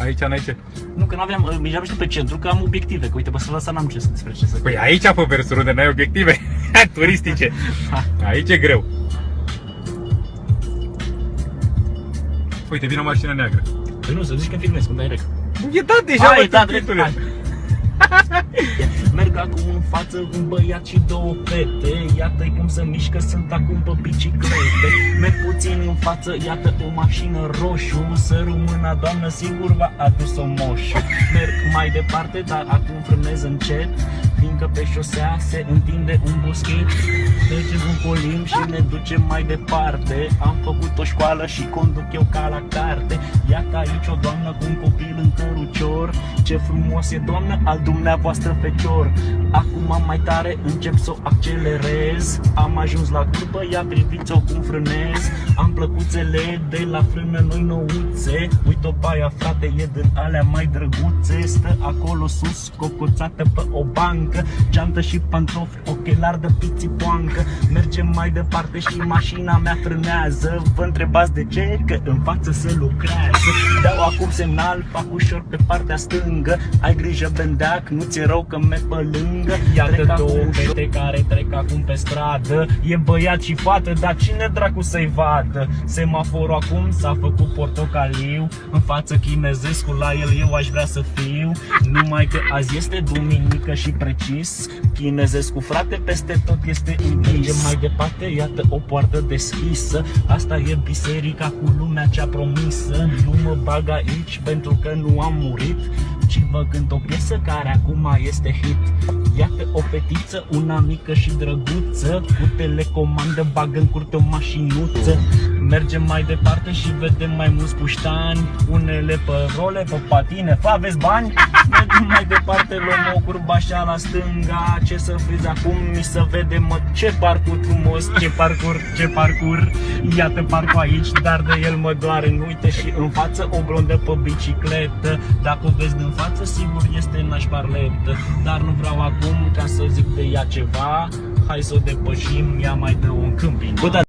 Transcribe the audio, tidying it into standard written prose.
Aici, înainte. Nu, că n-aveam, mergeam pe centru, că am obiective, că uite, pe strada asta n-am ce despre ce să... Păi aici, pe versuri unde n-ai obiective turistice. Aici e greu. Uite, vine o mașină neagră. Păi nu, să zici că filmezi, când ai rec. E dat deja, Hai, mă, da, tâmpitule. hai. Merg acum în față un băiat și două fete. Iată-i cum se mișcă, sunt acum pe biciclete. Merg puțin în față, iată o mașină roșu. Săru mâna, doamnă, sigur v-a adus-o moșu. Merg mai departe, dar acum frânez încet, fiindcă pe șosea se întinde un buschet. Mergem în colim și ne ducem mai departe. Am făcut o școală și conduc eu ca la carte. Iată aici o doamnă cu un copil în cărucior. Ce frumos e, doamnă, al dumneavoastră fecior. Acum mai tare încep să o accelerez. Am ajuns la curbă, ia priviți-o cum frânez. Am plăcuțele de la frână noi nouțe. Uite-o pe aia, frate, e din alea mai drăguțe. Stă acolo sus, cocoțată pe o bancă. Geantă și pantofi, ochelari de pițipoancă. Mergem mai departe și mașina mea frânează. Vă întrebați de ce? Că în față se lucrează. Dau acum semnal, fac ușor pe partea stângă. Ai grijă, bendeac, nu ți-e rău că merg pe lângă. Iată două fete care trec acum pe stradă. E băiat și fată, dar cine dracu să-i vadă? Semaforul acum s-a făcut portocaliu. În față chinezescul, la el eu aș vrea să fiu. Numai că azi este duminică și precis chinezescu, frate, peste tot este închis. Mergem mai departe, iată o poartă deschisă. Asta e biserica cu lumea cea promisă. Nu mă bag aici pentru că nu am murit, ci vă cânt o piesă care acum este hit. Iată o fetiță, una mică și drăguță, cu telecomandă bagă în curte o mașinuță. Mergem mai departe și vedem mai mulți puștani, unele pe role, pe patine, aveți bani? Mergem mai departe, luăm o curbă așa la stânga. Ce să vezi acum, mi se vede, mă, ce parcurs frumos, ce parcurs. Iată parcul aici, dar de el mă doare. Nu uite și în față o blondă pe bicicletă. Dacă o vezi din față, sigur este nașparletă. Dar nu vreau acum ca să zic de ea ceva. Hai să o depășim, ea mai dă un câmping.